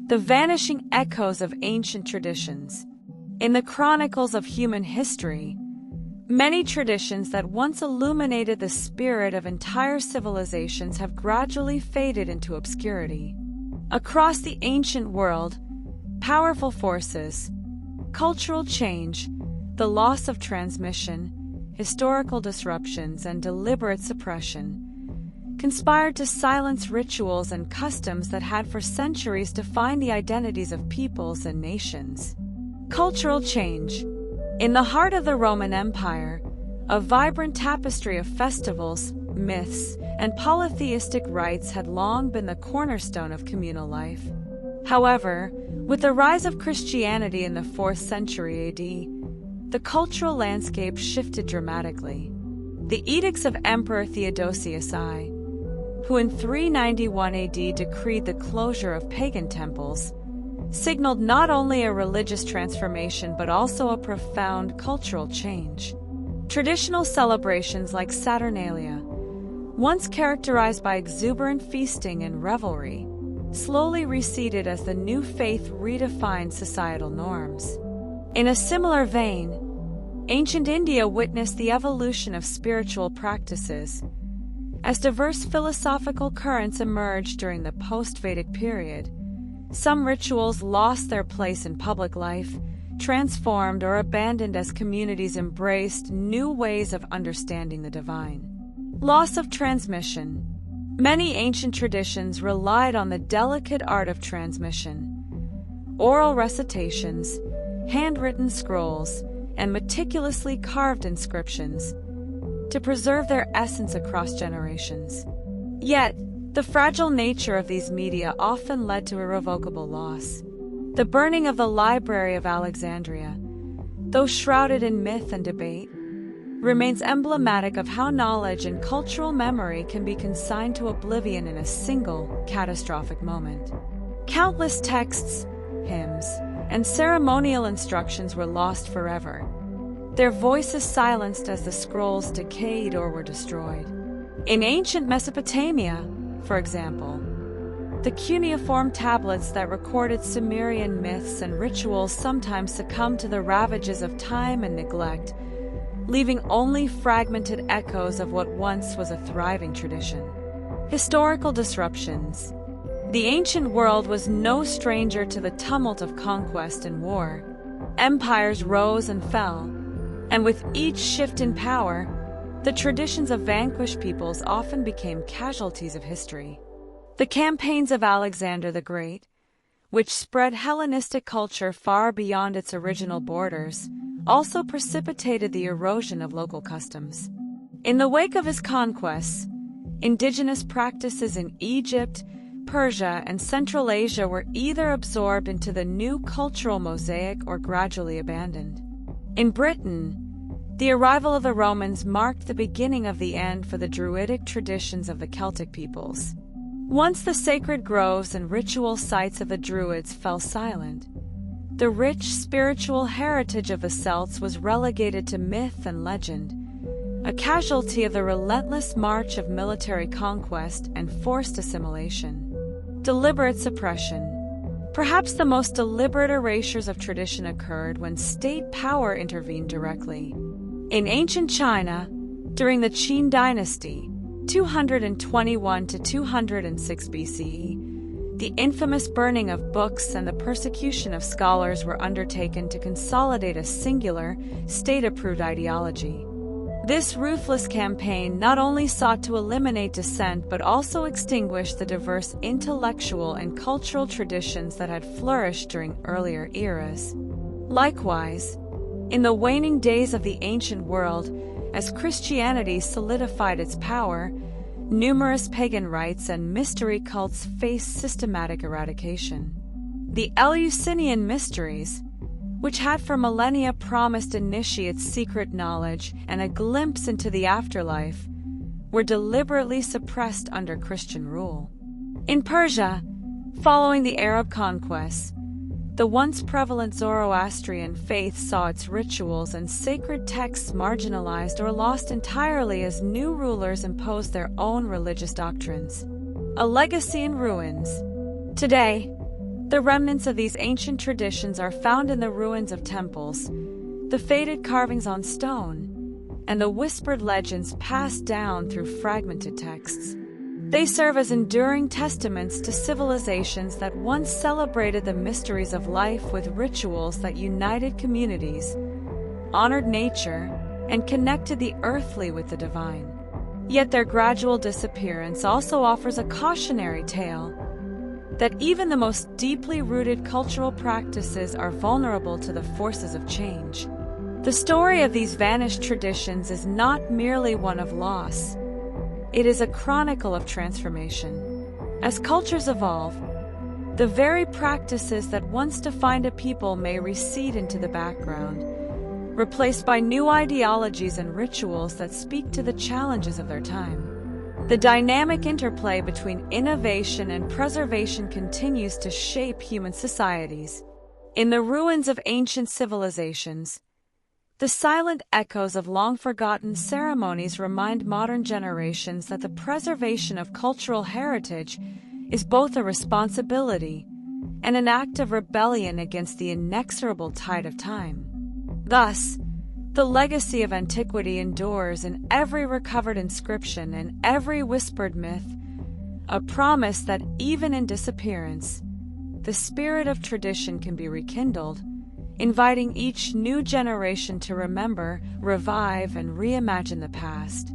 The vanishing echoes of ancient traditions. In the chronicles of human history, many traditions that once illuminated the spirit of entire civilizations have gradually faded into obscurity. Across the ancient world, powerful forces, cultural change, the loss of transmission, historical disruptions, and deliberate suppression conspired to silence rituals and customs that had for centuries defined the identities of peoples and nations. Cultural change. In the heart of the Roman Empire, a vibrant tapestry of festivals, myths, and polytheistic rites had long been the cornerstone of communal life. However, with the rise of Christianity in the 4th century AD, the cultural landscape shifted dramatically. The edicts of Emperor Theodosius I, who in 391 AD decreed the closure of pagan temples, signaled not only a religious transformation but also a profound cultural change. Traditional celebrations like Saturnalia, once characterized by exuberant feasting and revelry, slowly receded as the new faith redefined societal norms. In a similar vein, ancient India witnessed the evolution of spiritual practices, as diverse philosophical currents emerged during the post-Vedic period. Some rituals lost their place in public life, transformed or abandoned as communities embraced new ways of understanding the divine. Loss of transmission. Many ancient traditions relied on the delicate art of transmission. Oral recitations, handwritten scrolls, and meticulously carved inscriptions to preserve their essence across generations. Yet, the fragile nature of these media often led to irrevocable loss. The burning of the Library of Alexandria, though shrouded in myth and debate, remains emblematic of how knowledge and cultural memory can be consigned to oblivion in a single, catastrophic moment. Countless texts, hymns, and ceremonial instructions were lost forever, their voices silenced as the scrolls decayed or were destroyed. In ancient Mesopotamia, for example, the cuneiform tablets that recorded Sumerian myths and rituals sometimes succumbed to the ravages of time and neglect, leaving only fragmented echoes of what once was a thriving tradition. Historical disruptions. The ancient world was no stranger to the tumult of conquest and war. Empires rose and fell, and with each shift in power, the traditions of vanquished peoples often became casualties of history. The campaigns of Alexander the Great, which spread Hellenistic culture far beyond its original borders, also precipitated the erosion of local customs. In the wake of his conquests, indigenous practices in Egypt, Persia, and Central Asia were either absorbed into the new cultural mosaic or gradually abandoned. In Britain, the arrival of the Romans marked the beginning of the end for the Druidic traditions of the Celtic peoples. Once the sacred groves and ritual sites of the Druids fell silent, the rich spiritual heritage of the Celts was relegated to myth and legend, a casualty of the relentless march of military conquest and forced assimilation. Deliberate suppression. Perhaps the most deliberate erasures of tradition occurred when state power intervened directly. In ancient China, during the Qin dynasty, 221 to 206 BCE, the infamous burning of books and the persecution of scholars were undertaken to consolidate a singular, state-approved ideology. This ruthless campaign not only sought to eliminate dissent but also extinguish the diverse intellectual and cultural traditions that had flourished during earlier eras. Likewise, in the waning days of the ancient world, as Christianity solidified its power, numerous pagan rites and mystery cults faced systematic eradication. The Eleusinian mysteries, which had for millennia promised initiates secret knowledge and a glimpse into the afterlife, were deliberately suppressed under Christian rule. In Persia, following the Arab conquests, the once prevalent Zoroastrian faith saw its rituals and sacred texts marginalized or lost entirely as new rulers imposed their own religious doctrines. A legacy in ruins. Today, The remnants of these ancient traditions are found in the ruins of temples, the faded carvings on stone, and the whispered legends passed down through fragmented texts. They serve as enduring testaments to civilizations that once celebrated the mysteries of life with rituals that united communities, honored nature, and connected the earthly with the divine. Yet their gradual disappearance also offers a cautionary tale that even the most deeply rooted cultural practices are vulnerable to the forces of change. The story of these vanished traditions is not merely one of loss. It is a chronicle of transformation. As cultures evolve, the very practices that once defined a people may recede into the background, replaced by new ideologies and rituals that speak to the challenges of their time. The dynamic interplay between innovation and preservation continues to shape human societies. In the ruins of ancient civilizations, the silent echoes of long-forgotten ceremonies remind modern generations that the preservation of cultural heritage is both a responsibility and an act of rebellion against the inexorable tide of time. Thus, the legacy of antiquity endures in every recovered inscription and every whispered myth, a promise that even in disappearance, the spirit of tradition can be rekindled, inviting each new generation to remember, revive, and reimagine the past.